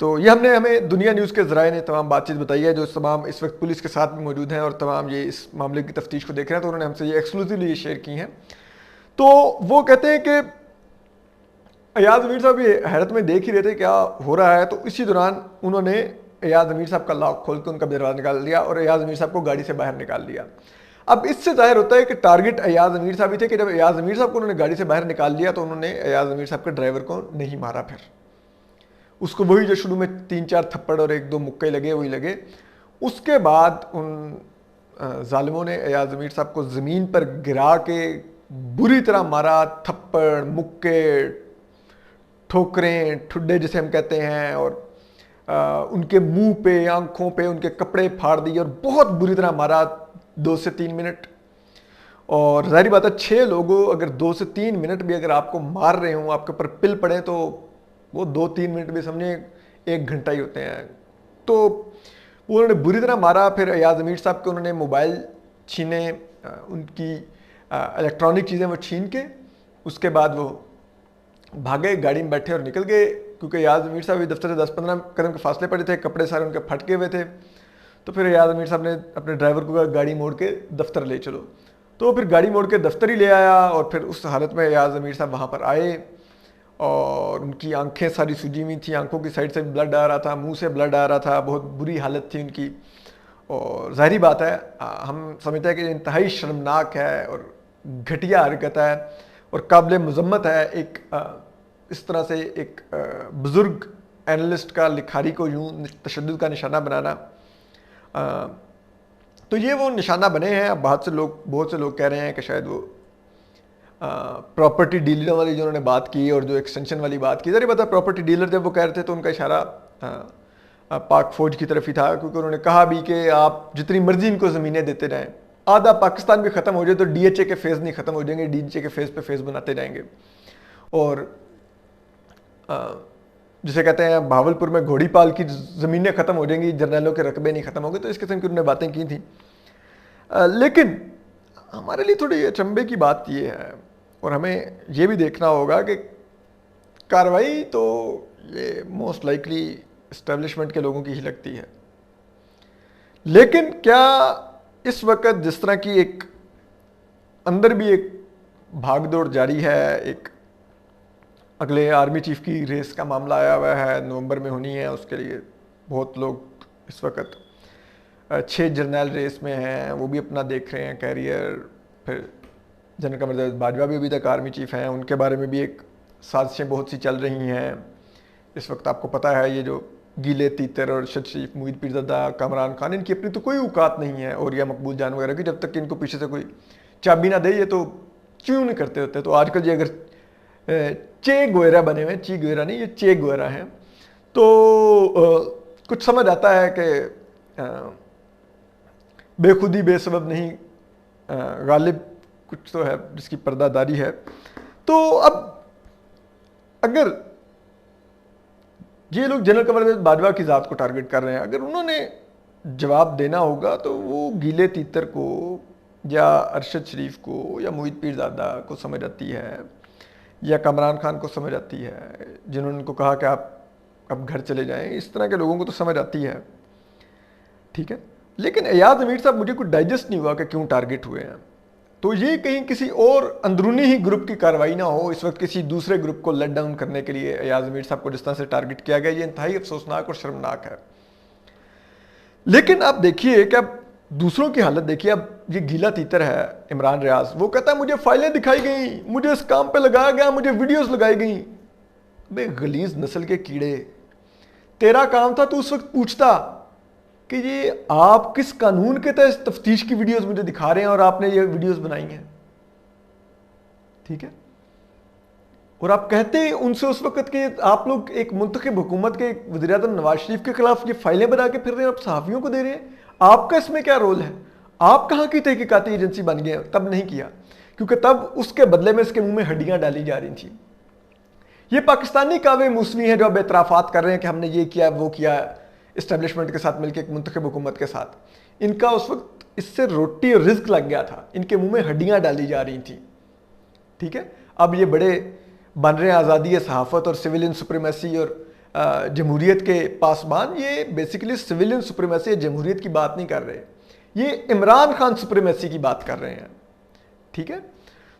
تو یہ ہمیں دنیا نیوز کے ذرائع نے تمام بات چیت بتائی ہے، جو تمام اس وقت پولیس کے ساتھ بھی موجود ہیں اور تمام یہ اس معاملے کی تفتیش کو دیکھ رہے ہیں، تو انہوں نے ہم سے یہ ایکسکلوسیولی یہ شیئر کی ہیں۔ تو وہ کہتے ہیں کہ ایاز امیر صاحب یہ حیرت میں دیکھ ہی رہے تھے کیا ہو رہا ہے، تو اسی دوران انہوں نے ایاز امیر صاحب کا لاک کھول کے ان کا دروازہ نکال دیا اور ایاز امیر صاحب کو گاڑی سے باہر نکال دیا۔ اب اس سے ظاہر ہوتا ہے کہ ٹارگٹ ایاز امیر صاحب ہی تھے کہ جب ایاز امیر صاحب کو انہوں نے گاڑی سے باہر نکال دیا تو انہوں نے ایاز امیر صاحب کے ڈرائیور کو نہیں مارا، پھر اس کو وہی جو شروع میں 3-4 تھپڑ اور 1-2 مکے لگے وہی لگے۔ اس کے بعد ان ظالموں نے ایاز امیر صاحب کو زمین پر گرا کے بری طرح مارا، تھپڑ، مکے، ٹھوکریں، ٹھڈے جسے ہم کہتے ہیں، اور ان کے منہ پہ، آنکھوں پہ ان کے کپڑے پھاڑ دیے اور بہت بری طرح مارا 2 سے 3 منٹ۔ اور ظاہری بات ہے 6 لوگوں اگر 2 سے 3 منٹ بھی اگر آپ کو مار رہے ہوں، آپ کے اوپر پل پڑے، تو وہ 2-3 منٹ بھی سمجھیں 1 گھنٹہ ہی ہوتے ہیں۔ تو وہ انہوں نے بری طرح مارا۔ پھر ایاز امیر صاحب کے انہوں نے موبائل چھینے، ان کی الیکٹرانک چیزیں وہ چھین کے، اس کے بعد وہ بھاگے، گاڑی میں بیٹھے اور نکل گئے، کیونکہ ایاز امیر صاحب دفتر سے 10-15 قدم کے فاصلے پڑے تھے، کپڑے سارے ان کے پھٹکے ہوئے تھے۔ تو پھر ایاز امیر صاحب نے اپنے ڈرائیور کو کہا گاڑی موڑ کے دفتر لے چلو، تو پھر گاڑی موڑ کے دفتر ہی لے آیا۔ اور پھر اس حالت میں ایاز امیر صاحب وہاں پر آئے اور ان کی آنکھیں ساری سجی ہوئی تھیں، آنکھوں کی سائڈ سے بلڈ آ رہا تھا، منہ سے بلڈ آ رہا تھا، بہت بری حالت تھی ان کی۔ اور ظاہری بات ہے ہم سمجھتے ہیں کہ انتہائی شرمناک ہے اور گھٹیا حرکت ہے اور قابل مذمت ہے ایک اس طرح سے ایک بزرگ اینالسٹ کا لکھاری کو یوں تشدد کا نشانہ بنانا۔ تو یہ وہ نشانہ بنے ہیں۔ اب بہت سے لوگ کہہ رہے ہیں کہ شاید وہ پراپرٹی ڈیلر والی جو انہوں نے بات کی اور جو ایکسٹینشن والی بات کی، ذرا پتا پراپرٹی ڈیلر جب وہ کہہ رہے تھے تو ان کا اشارہ پاک فوج کی طرف ہی تھا، کیونکہ انہوں نے کہا بھی کہ آپ جتنی مرضی ان کو زمینیں دیتے رہیں، آدھا پاکستان بھی ختم ہو جائے تو ڈی ایچ اے کے فیز نہیں ختم ہو جائیں گے، ڈی ایچ اے کے فیز پہ فیز بناتے جائیں گے۔ اور جسے کہتے ہیں بھاولپور میں گھوڑی پال کی زمینیں ختم ہو جائیں گی، جرنیلوں کے رقبے نہیں ختم ہوں گے، تو اس قسم کی انہوں نے باتیں کی تھیں۔ لیکن ہمارے لیے تھوڑی اچنبے کی بات یہ ہے اور ہمیں یہ بھی دیکھنا ہوگا کہ کارروائی تو یہ موسٹ لائکلی اسٹیبلشمنٹ کے لوگوں کی ہی لگتی ہے، لیکن کیا اس وقت جس طرح کی ایک اندر بھی ایک بھاگ دوڑ جاری ہے، ایک اگلے آرمی چیف کی ریس کا معاملہ آیا ہوا ہے، نومبر میں ہونی ہے، اس کے لیے بہت لوگ اس وقت 6 جرنیل ریس میں ہیں، وہ بھی اپنا دیکھ رہے ہیں کیریئر۔ پھر جنرل قمر جاوید باجوہ بھی ابھی تک آرمی چیف ہیں، ان کے بارے میں بھی ایک سازشیں بہت سی چل رہی ہیں اس وقت۔ آپ کو پتہ ہے یہ جو گیلے تیتر اور ارشد شریف، موید پیرزادہ، کامران خان، ان کی اپنی تو کوئی اوقات نہیں ہے، اور یا مقبول جان وغیرہ کی، جب تک کہ ان کو پیچھے سے کوئی چابی نہ دے یہ تو چیوں نہیں کرتے ہوتے۔ تو آج کل یہ اگر چے گویرا بنے ہوئے، چی گویرا نہیں، یہ چے گویرا ہیں، تو کچھ سمجھ آتا ہے کہ بے خودی بے سبب نہیں، غالب کچھ تو ہے جس کی پردہ داری ہے۔ تو اب اگر یہ لوگ جنرل قمر جاوید باجوہ کی ذات کو ٹارگٹ کر رہے ہیں، اگر انہوں نے جواب دینا ہوگا تو وہ گیلے تیتر کو یا ارشد شریف کو یا موید پیرزادہ کو سمجھ آتی ہے، یا کامران خان کو سمجھ آتی ہے، جنہوں نے ان کو کہا کہ آپ اب گھر چلے جائیں، اس طرح کے لوگوں کو تو سمجھ آتی ہے، ٹھیک ہے۔ لیکن ایاز امیر صاحب مجھے کچھ ڈائجسٹ نہیں ہوا کہ کیوں ٹارگٹ ہوئے ہیں۔ تو یہ کہیں کسی اور اندرونی ہی گروپ کی کارروائی نہ ہو، اس وقت کسی دوسرے گروپ کو لیٹ ڈاؤن کرنے کے لیے ایاز امیر صاحب کو جس طرح سے ٹارگٹ کیا گیا، یہ انتہائی افسوسناک اور شرمناک ہے۔ لیکن آپ دیکھیے کہ اب دوسروں کی حالت دیکھیے۔ اب یہ گیلا تیتر ہے عمران ریاض، وہ کہتا ہے مجھے فائلیں دکھائی گئیں، مجھے اس کام پہ لگایا گیا، مجھے ویڈیوز لگائی گئیں۔ بے غلیظ نسل کے کیڑے، تیرا کام تھا تو اس وقت پوچھتا کہ یہ آپ کس قانون کے تحت تفتیش کی ویڈیوز مجھے دکھا رہے ہیں اور آپ نے یہ ویڈیوز بنائی ہیں، ٹھیک ہے۔ اور آپ کہتے ہیں ان سے اس وقت کہ آپ لوگ ایک منتخب حکومت کے وزیر اعظم نواز شریف کے خلاف یہ فائلیں بنا کے پھر رہے ہیں، آپ صحافیوں کو دے رہے ہیں، آپ کا اس میں کیا رول ہے؟ آپ کہاں کی تحقیقاتی ایجنسی بن گئے؟ تب نہیں کیا، کیونکہ تب اس کے بدلے میں اس کے منہ میں ہڈیاں ڈالی جا رہی تھیں۔ یہ پاکستانی کاوے موسوی ہیں جو اب اعترافات کر رہے ہیں کہ ہم نے یہ کیا وہ کیا اسٹیبلشمنٹ کے ساتھ مل کے، ایک منتخب حکومت کے ساتھ۔ ان کا اس وقت اس سے روٹی اور رزق لگ گیا تھا، ان کے منہ میں ہڈیاں ڈالی جا رہی تھیں، ٹھیک ہے۔ اب یہ بڑے بن رہے ہیں آزادی صحافت اور سویلین سپریمیسی اور جمہوریت کے پاسبان، یہ بیسیکلی سویلین سپریمیسی جمہوریت کی بات نہیں کر رہے، یہ عمران خان سپریمیسی کی بات کر رہے ہیں، ٹھیک ہے؟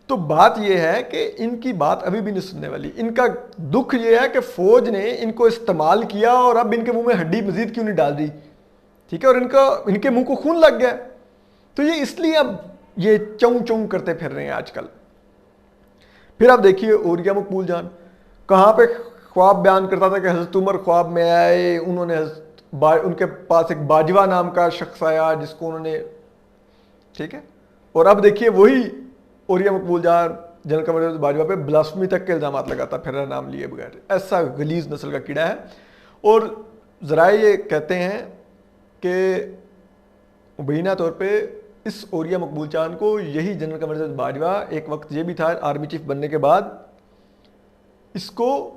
تو بات یہ ہے کہ ان کی بات ابھی بھی نہیں سننے والی. ان کا دکھ یہ ہے کہ فوج نے ان کو استعمال کیا اور اب ان کے منہ میں ہڈی مزید کیوں نہیں ڈال دی، ٹھیک ہے؟ اور ان کے منہ کو خون لگ گیا، تو یہ اس لیے اب یہ چوں چوں کرتے پھر رہے ہیں آج کل. پھر آپ دیکھیے اوریا مقبول جان کہاں پہ خواب بیان کرتا تھا کہ حضرت عمر خواب میں آئے، انہوں نے ان کے پاس ایک باجوہ نام کا شخص آیا جس کو انہوں نے، ٹھیک ہے؟ اور اب دیکھیے وہی اوریا مقبول جان جنرل قمر باجوہ پہ بلاسفمی تک کے الزامات لگاتا پھر رہا نام لیے بغیر. ایسا غلیظ نسل کا کیڑا ہے. اور ذرائع یہ کہتے ہیں کہ مبینہ طور پہ اس اوریا مقبول چاند کو یہی جنرل قمر باجوہ ایک وقت یہ بھی تھا آرمی چیف بننے کے بعد، اس کو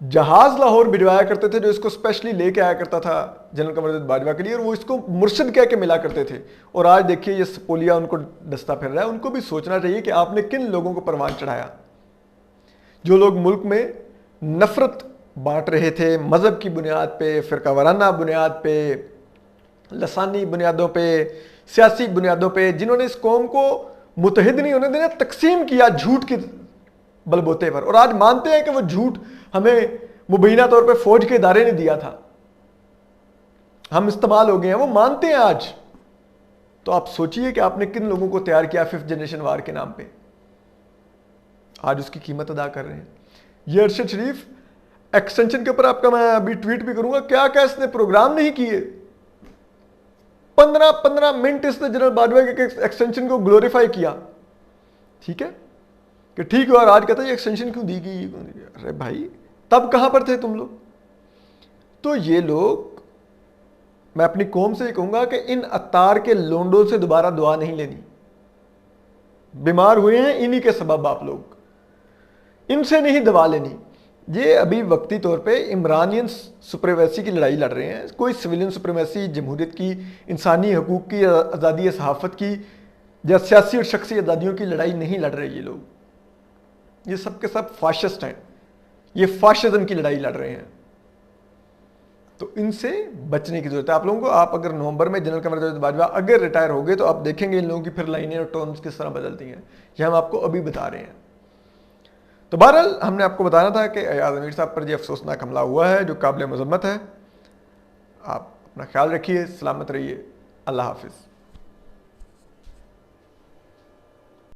جہاز لاہور بھجوایا کرتے تھے جو اس کو اسپیشلی لے کے آیا کرتا تھا جنرل قمر باجوہ کے لیے، اور وہ اس کو مرشد کہہ کے ملا کرتے تھے. اور آج دیکھیے یہ سپولیا ان کو دستہ پھر رہا ہے. ان کو بھی سوچنا چاہیے کہ آپ نے کن لوگوں کو پروان چڑھایا، جو لوگ ملک میں نفرت بانٹ رہے تھے مذہب کی بنیاد پہ، فرقہ وارانہ بنیاد پہ، لسانی بنیادوں پہ، سیاسی بنیادوں پہ، جنہوں نے اس قوم کو متحد نہیں ہونے دینا، تقسیم کیا جھوٹ کی بل بوتے پر. اور آج مانتے ہیں کہ وہ جھوٹ ہمیں مبینہ طور پہ فوج کے ادارے نے دیا تھا، ہم استعمال ہو گئے ہیں، وہ مانتے ہیں آج. تو آپ سوچئے کہ آپ نے کن لوگوں کو تیار کیا 5th جنریشن وار کے نام پہ، آج اس کی قیمت ادا کر رہے ہیں. یہ ارشد شریف ایکسٹینشن کے اوپر آپ کا میں ابھی ٹویٹ بھی کروں گا، کیا اس نے پروگرام نہیں کیے، 15 منٹ اس نے جنرل باجوہ کے ایکسٹینشن کو گلوریفائی کیا، ٹھیک ہے؟ کہ ٹھیک ہے، اور آج کہتا ہے یہ ایکسٹینشن کیوں دی گئی. ارے بھائی تب کہاں پر تھے تم لوگ؟ تو یہ لوگ، میں اپنی قوم سے یہ کہوں گا کہ ان اتار کے لونڈوں سے دوبارہ دعا نہیں لینی. بیمار ہوئے ہیں انہی کے سبب، آپ لوگ ان سے نہیں دوا لینی. یہ ابھی وقتی طور پہ عمرانین سپریمیسی کی لڑائی لڑ رہے ہیں، کوئی سویلین سپریمیسی، جمہوریت کی، انسانی حقوق کی، آزادی صحافت کی یا سیاسی اور شخصی آزادیوں کی لڑائی نہیں لڑ رہے. یہ لوگ، یہ سب کے سب فاشسٹ ہیں، یہ فاشزم کی لڑائی لڑ رہے ہیں. تو ان سے بچنے کی ضرورت ہے آپ لوگوں کو. آپ اگر نومبر میں جنرل قمر باجوہ اگر ریٹائر ہو گئے تو آپ دیکھیں گے ان لوگوں کی پھر لائنیں اور ٹونز کس طرح بدلتی ہیں. یہ ہم آپ کو ابھی بتا رہے ہیں. تو بہرحال ہم نے آپ کو بتانا تھا کہ ایاز امیر صاحب پر یہ افسوسناک حملہ ہوا ہے جو قابل مذمت ہے. آپ اپنا خیال رکھیے، سلامت رہیے، اللہ حافظ.